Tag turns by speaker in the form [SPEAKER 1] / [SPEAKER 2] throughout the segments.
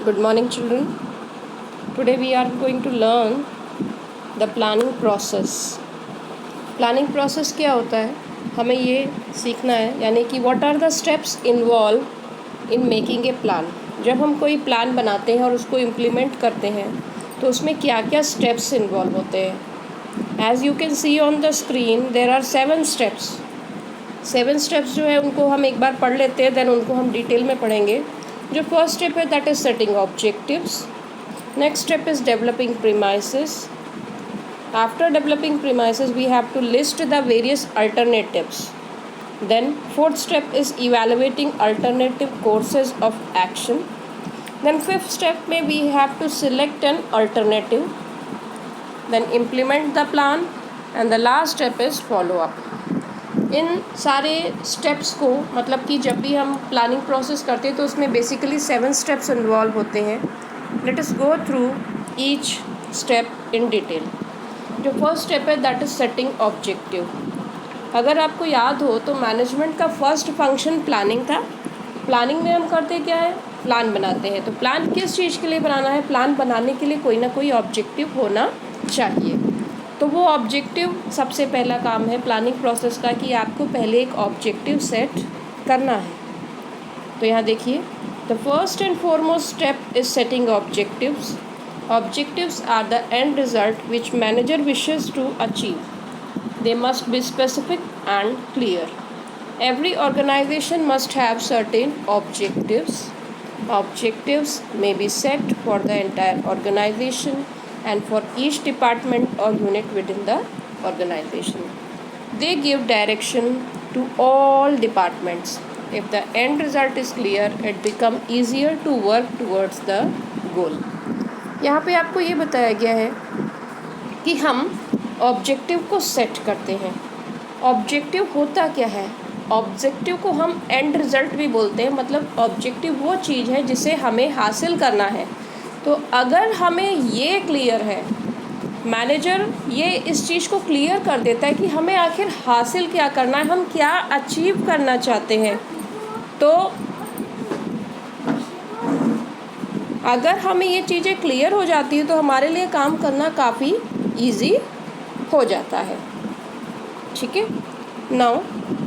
[SPEAKER 1] Good morning, children. Today we are going to learn the planning process. Planning process क्या होता है, हमें ये सीखना है, यानी कि what are the steps involved in making a plan. जब हम कोई प्लान बनाते हैं और उसको इम्प्लीमेंट करते हैं तो उसमें क्या क्या स्टेप्स इन्वॉल्व होते हैं. As you can see on the screen, there are 7 steps. 7 steps जो है उनको हम एक बार पढ़ लेते हैं, देन उनको हम डिटेल में पढ़ेंगे. जो फर्स्ट स्टेप है that is setting objectives. Next step is developing premises. After developing premises we have to list the various alternatives. Then fourth step is evaluating alternative courses of action. Then fifth step में we have to select an alternative. Then implement the plan and the last step is follow up. इन सारे steps को, मतलब कि जब भी हम planning process करते हैं तो उसमें बेसिकली 7 स्टेप्स इन्वॉल्व होते हैं. Let us go through each step in detail. जो फर्स्ट स्टेप है दैट इज़ सेटिंग ऑब्जेक्टिव. अगर आपको याद हो तो मैनेजमेंट का फर्स्ट फंक्शन प्लानिंग था. प्लानिंग में हम करते क्या है, प्लान बनाते हैं. तो प्लान किस चीज़ के लिए बनाना है, प्लान बनाने के लिए कोई ना कोई ऑब्जेक्टिव होना चाहिए. तो वो ऑब्जेक्टिव सबसे पहला काम है प्लानिंग प्रोसेस का कि आपको पहले एक ऑब्जेक्टिव सेट करना है. तो यहाँ देखिए, the first and foremost step is setting objectives. Objectives are the end result which manager wishes to achieve. They must be specific and clear. Every organisation must have certain objectives. Objectives may be set for the entire organisation and for each department or unit within the organization. They give direction to all departments. If the end result is clear, it becomes easier to work towards the goal. यहाँ पे आपको ये बताया गया है कि हम objective को सेट करते हैं. ऑब्जेक्टिव होता क्या है, ऑब्जेक्टिव को हम एंड रिजल्ट भी बोलते हैं. मतलब ऑब्जेक्टिव वो चीज़ है जिसे हमें हासिल करना है. तो अगर हमें ये क्लियर है, मैनेजर ये इस चीज़ को क्लियर कर देता है कि हमें आखिर हासिल क्या करना है, हम क्या अचीव करना चाहते हैं, तो अगर हमें ये चीज़ें क्लियर हो जाती है तो हमारे लिए काम करना काफ़ी इजी हो जाता है. ठीक है. नाउ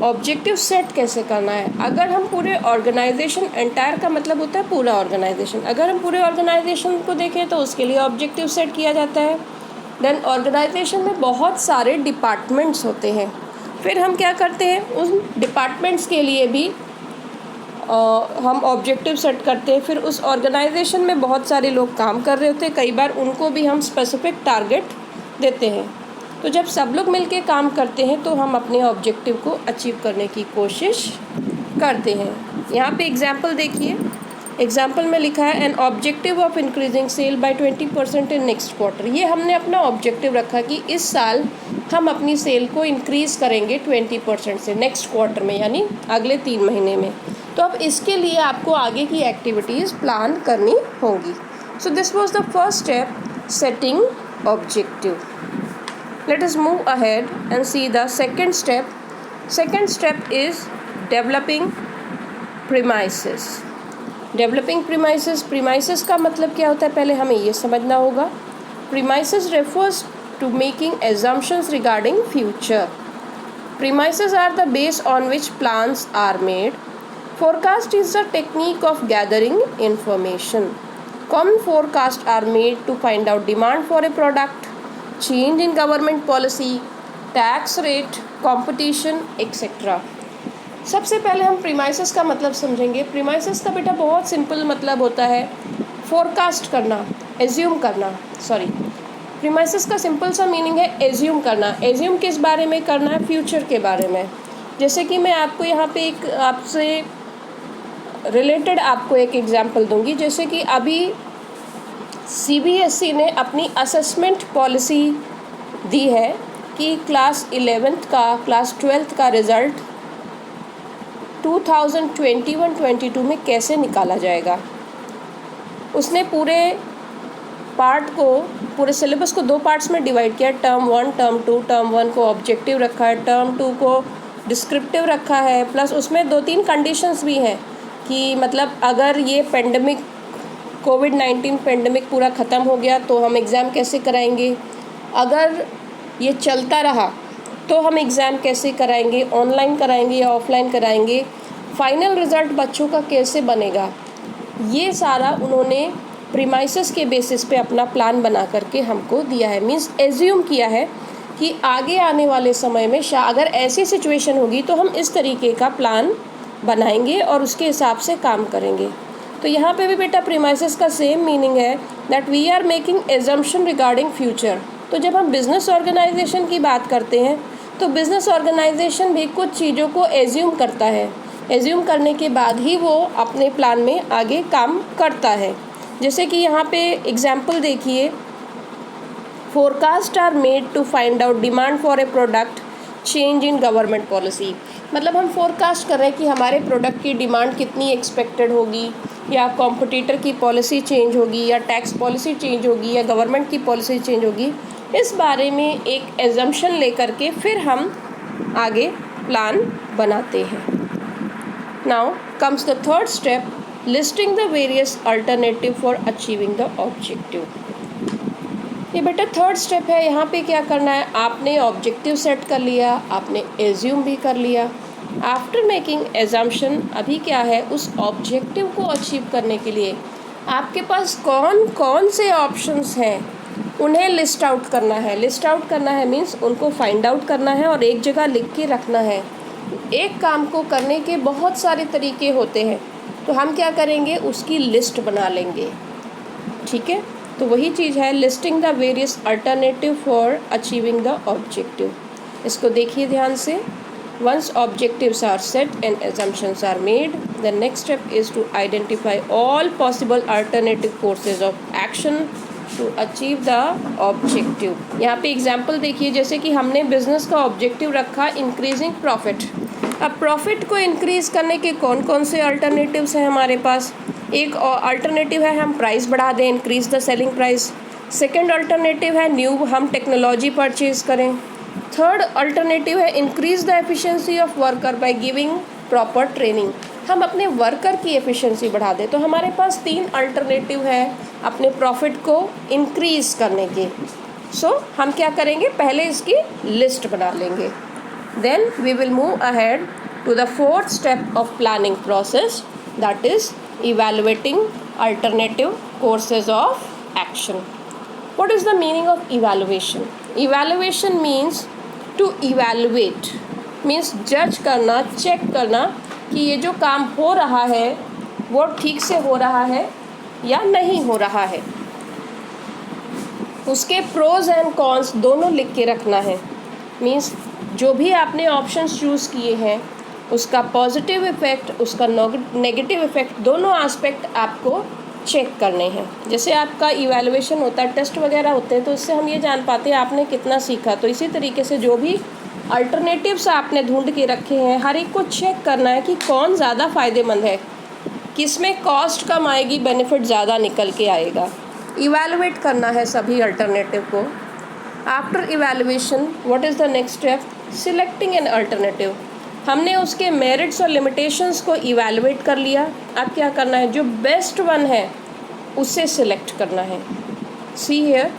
[SPEAKER 1] ऑब्जेक्टिव सेट कैसे करना है. अगर हम पूरे ऑर्गेनाइजेशन, एंटायर का मतलब होता है पूरा ऑर्गेनाइजेशन, अगर हम पूरे ऑर्गेनाइजेशन को देखें तो उसके लिए ऑब्जेक्टिव सेट किया जाता है. देन ऑर्गेनाइजेशन में बहुत सारे डिपार्टमेंट्स होते हैं. फिर हम क्या करते हैं, उन डिपार्टमेंट्स के लिए भी हम ऑब्जेक्टिव सेट करते हैं. फिर उस ऑर्गेनाइजेशन में बहुत सारे लोग काम कर रहे होते हैं, कई बार उनको भी हम स्पेसिफिक टारगेट देते हैं. तो जब सब लोग मिलके काम करते हैं तो हम अपने ऑब्जेक्टिव को अचीव करने की कोशिश करते हैं. यहाँ पे एग्जाम्पल देखिए. एग्जाम्पल में लिखा है an objective of increasing sale by 20% in next quarter. ये हमने अपना ऑब्जेक्टिव रखा कि इस साल हम अपनी सेल को इंक्रीज़ करेंगे 20% से नेक्स्ट क्वार्टर में, यानी अगले 3 महीने में. तो अब इसके लिए आपको आगे की एक्टिविटीज़ प्लान करनी होंगी. So this was the first step, setting objective. Let us move ahead and see the second step. Second step is developing premises. Developing premises. Premises का मतलब क्या होता है, पहले हमें ये समझना होगा. Premises refers to making assumptions regarding future. Premises are the base on which plans are made. Forecast is the technique of gathering information. Common forecasts are made to find out demand for a product, change in government policy, tax rate, competition, etc. सबसे पहले हम premises का मतलब समझेंगे. Premises का बेटा बहुत simple मतलब होता है फोरकास्ट करना, एज्यूम करना. सॉरी, प्रीमाइसेस का सिंपल सा मीनिंग है एज्यूम करना. एज्यूम किस बारे में करना है, फ्यूचर के बारे में. जैसे कि मैं आपको यहाँ पे एक आपसे रिलेटेड आपको एक एग्जांपल दूंगी. जैसे कि अभी CBSE ने अपनी असेसमेंट पॉलिसी दी है कि क्लास 11th का, क्लास 12th का रिज़ल्ट 2021-22 में कैसे निकाला जाएगा. उसने पूरे पार्ट को, पूरे सिलेबस को 2 पार्ट्स में डिवाइड किया. Term 1, term 2. टर्म 1 को ऑब्जेक्टिव रखा है, टर्म 2 को डिस्क्रिप्टिव रखा है. प्लस उसमें 2-3 कंडीशंस भी हैं कि मतलब अगर ये पेंडेमिक कोविड-19 पेंडेमिक पूरा ख़त्म हो गया तो हम एग्ज़ाम कैसे कराएंगे, अगर ये चलता रहा तो हम एग्ज़ाम कैसे कराएंगे, ऑनलाइन कराएंगे या ऑफलाइन कराएंगे, फाइनल रिज़ल्ट बच्चों का कैसे बनेगा, ये सारा उन्होंने प्रीमाइसेस के बेसिस पे अपना प्लान बना करके हमको दिया है। मीन्स एज्यूम किया है कि आगे आने वाले समय में अगर ऐसी सिचुएशन होगी तो हम इस तरीके का प्लान बनाएंगे और उसके हिसाब से काम करेंगे। तो यहाँ पे भी बेटा प्रीमाइसेस का सेम मीनिंग है that we are making assumption regarding future. तो जब हम बिज़नेस ऑर्गेनाइजेशन की बात करते हैं तो बिज़नेस ऑर्गेनाइजेशन भी कुछ चीज़ों को एज्यूम करता है, एज्यूम करने के बाद ही वो अपने प्लान में आगे काम करता है। जैसे कि यहाँ पे एग्जाम्पल देखिए, forecast are made to find out demand for a product, change in government policy. मतलब हम फोरकास्ट कर रहे हैं कि हमारे प्रोडक्ट की डिमांड कितनी एक्सपेक्टेड होगी, या कॉम्पिटिटर की पॉलिसी चेंज होगी, या टैक्स पॉलिसी चेंज होगी, या गवर्नमेंट की पॉलिसी चेंज होगी। इस बारे में एक एजम्पशन लेकर के फिर हम आगे प्लान बनाते हैं। Now comes the third step, listing the various alternative for achieving the objective. ये बेटा थर्ड स्टेप है। यहाँ पे क्या करना है, आपने ऑब्जेक्टिव सेट कर लिया, आपने एज्यूम भी कर लिया। आफ्टर मेकिंग एजम्पशन अभी क्या है, उस ऑब्जेक्टिव को अचीव करने के लिए आपके पास कौन कौन से ऑप्शंस हैं उन्हें लिस्ट आउट करना है। लिस्ट आउट करना है मीन्स उनको फाइंड आउट करना है और एक जगह लिख के रखना है। एक काम को करने के बहुत सारे तरीके होते हैं, तो हम क्या करेंगे, उसकी लिस्ट बना लेंगे। ठीक है, तो वही चीज़ है listing the various alternative for achieving the objective. इसको देखिए ध्यान से। Once objectives are set and assumptions are made, the next step is to identify all possible alternative courses of action to achieve the objective। यहाँ पे example देखिए, जैसे कि हमने बिजनेस का ऑब्जेक्टिव रखा इंक्रीजिंग प्रॉफिट। अब प्रॉफिट को इंक्रीज करने के कौन कौन से अल्टरनेटिव्स हैं हमारे पास। एक अल्टरनेटिव है हम प्राइस बढ़ा दें, increase the selling price. Second alternative है न्यू हम टेक्नोलॉजी परचेज करें। थर्ड अल्टरनेटिव है increase the efficiency of worker by giving proper training, हम अपने वर्कर की एफिशिएंसी बढ़ा दें। तो हमारे पास 3 अल्टरनेटिव है अपने प्रॉफिट को इंक्रीज करने के। सो हम क्या करेंगे, पहले इसकी लिस्ट बना लेंगे। Then we will move ahead to the fourth step of planning process, that is evaluating alternative courses of action. What is the meaning of evaluation? Evaluation means to evaluate, means जज करना, check करना कि ये जो काम हो रहा है वो ठीक से हो रहा है या नहीं हो रहा है। उसके प्रोज एंड कॉन्स दोनों लिख के रखना है। मीन्स जो भी आपने ऑप्शंस चूज़ किए हैं उसका पॉजिटिव इफ़ेक्ट, उसका नेगेटिव इफ़ेक्ट, दोनों एस्पेक्ट आपको चेक करने हैं। जैसे आपका इवैल्यूएशन होता है, टेस्ट वगैरह होते हैं, तो इससे हम ये जान पाते हैं आपने कितना सीखा। तो इसी तरीके से जो भी अल्टरनेटिव्स आपने ढूंढ के रखे हैं हर एक को चेक करना है कि कौन ज़्यादा फ़ायदेमंद है, किस में कॉस्ट कम आएगी, बेनिफिट ज़्यादा निकल के आएगा। इवैल्यूएट करना है सभी अल्टरनेटिव को। After evaluation what is the next step, selecting an alternative. हमने उसके मेरिट्स और लिमिटेशंस को इवैल्यूएट कर लिया। अब क्या करना है, जो बेस्ट वन है उसे सिलेक्ट करना है। See here,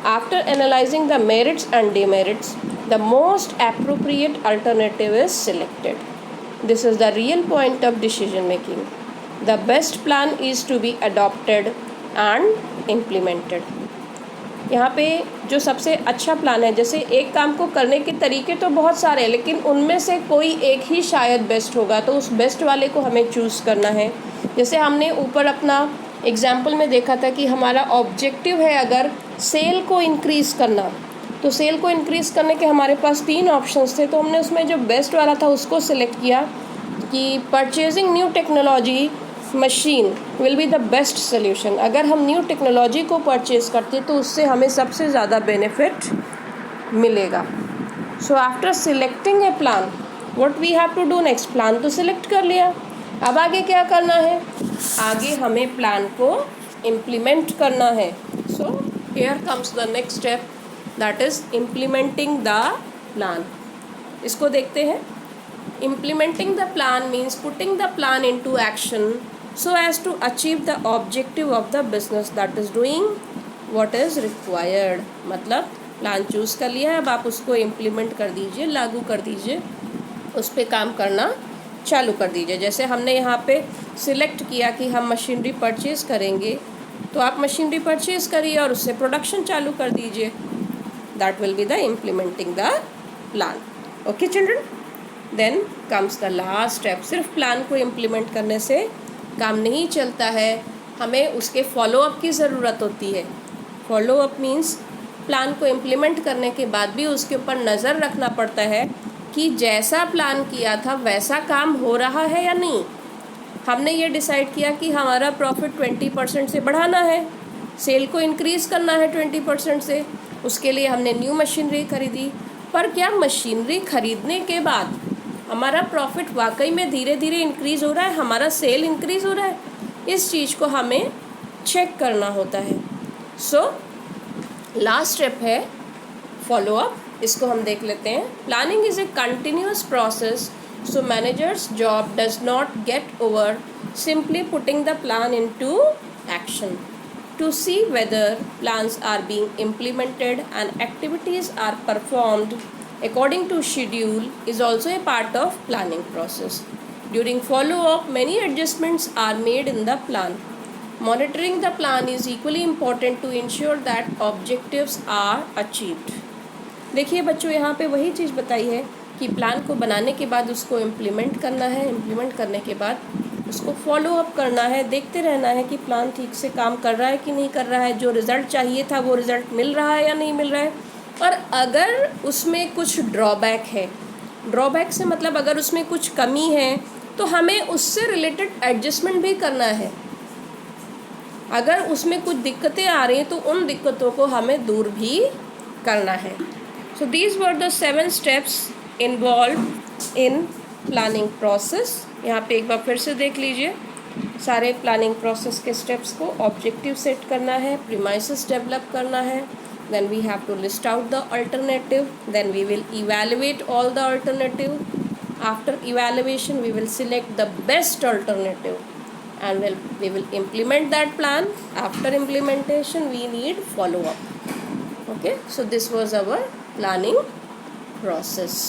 [SPEAKER 1] after analysing the merits and demerits the most appropriate alternative is selected. This is the real point of decision making. The best plan is to be adopted and implemented. यहाँ पे जो सबसे अच्छा plan है, जैसे एक काम को करने के तरीके तो बहुत सारे हैं लेकिन उनमें से कोई एक ही शायद बेस्ट होगा, तो उस बेस्ट वाले को हमें चूज़ करना है। जैसे हमने ऊपर अपना एग्जाम्पल में देखा था कि हमारा ऑब्जेक्टिव है अगर सेल को इंक्रीज़ करना, तो सेल को इंक्रीज़ करने के हमारे पास 3 ऑप्शंस थे, तो हमने उसमें जो बेस्ट वाला था उसको सिलेक्ट किया कि purchasing new technology machine will be the best solution. अगर हम न्यू टेक्नोलॉजी को परचेज़ करते तो उससे हमें सबसे ज़्यादा बेनिफिट मिलेगा। So after selecting a plan what we have to do next, plan तो सिलेक्ट कर लिया, अब आगे क्या करना है, आगे हमें प्लान को इम्प्लीमेंट करना है। So here comes the next step, that is implementing the plan. इसको देखते हैं। Implementing the plan means putting the plan into action so as to achieve the objective of the business that is doing what is required। मतलब plan choose कर लिया है, अब आप उसको इम्प्लीमेंट कर दीजिए, लागू कर दीजिए, उस पर काम करना चालू कर दीजिए। जैसे हमने यहाँ पे सिलेक्ट किया कि हम मशीनरी परचेज़ करेंगे, तो आप मशीनरी परचेज़ करिए और उससे प्रोडक्शन चालू कर दीजिए। That will be the implementing the plan. Okay children, then comes the last step. सिर्फ प्लान को इम्प्लीमेंट करने से काम नहीं चलता है, हमें उसके फॉलोअप की ज़रूरत होती है। फॉलोअप मीन्स प्लान को इम्प्लीमेंट करने के बाद भी उसके ऊपर नज़र रखना पड़ता है कि जैसा प्लान किया था वैसा काम हो रहा है या नहीं। हमने ये डिसाइड किया कि हमारा प्रॉफिट 20% से बढ़ाना है, सेल को इंक्रीज़ करना है 20% से, उसके लिए हमने न्यू मशीनरी खरीदी। पर क्या मशीनरी खरीदने के बाद हमारा प्रॉफिट वाकई में धीरे धीरे इंक्रीज़ हो रहा है, हमारा सेल इंक्रीज़ हो रहा है? इस चीज़ को हमें चेक करना होता है। सो लास्ट स्टेप है फॉलोअप, इसको हम देख लेते हैं। Planning is a continuous process, so manager's job does not get over simply putting the plan into action. To see whether plans are being implemented and activities are performed according to schedule is also a part of planning process. During follow-up, many adjustments are made in the plan. Monitoring the plan is equally important to ensure that objectives are achieved. देखिए बच्चों, यहाँ पे वही चीज़ बताई है कि plan को बनाने के बाद उसको इम्प्लीमेंट करना है, इम्प्लीमेंट करने के बाद उसको फॉलो अप करना है, देखते रहना है कि प्लान ठीक से काम कर रहा है कि नहीं कर रहा है, जो रिज़ल्ट चाहिए था वो रिज़ल्ट मिल रहा है या नहीं मिल रहा है। और अगर उसमें कुछ ड्रॉबैक है, ड्रॉबैक से मतलब अगर उसमें कुछ कमी है तो हमें उससे रिलेटेड एडजस्टमेंट भी करना है। अगर उसमें कुछ दिक्कतें आ रही हैं तो उन दिक्कतों को हमें दूर भी करना है। So these were the 7 steps involve in planning process. यहाँ पे एक बार फिर से देख लीजिए सारे प्लानिंग प्रोसेस के स्टेप्स को। ऑब्जेक्टिव सेट करना है, प्रीमाइसेस डेवलप करना है, then we have to list out the alternative, then we will evaluate all the alternative. After evaluation we will select the best alternative and we will implement that plan. After implementation we need follow up. Okay, so this was our planning process.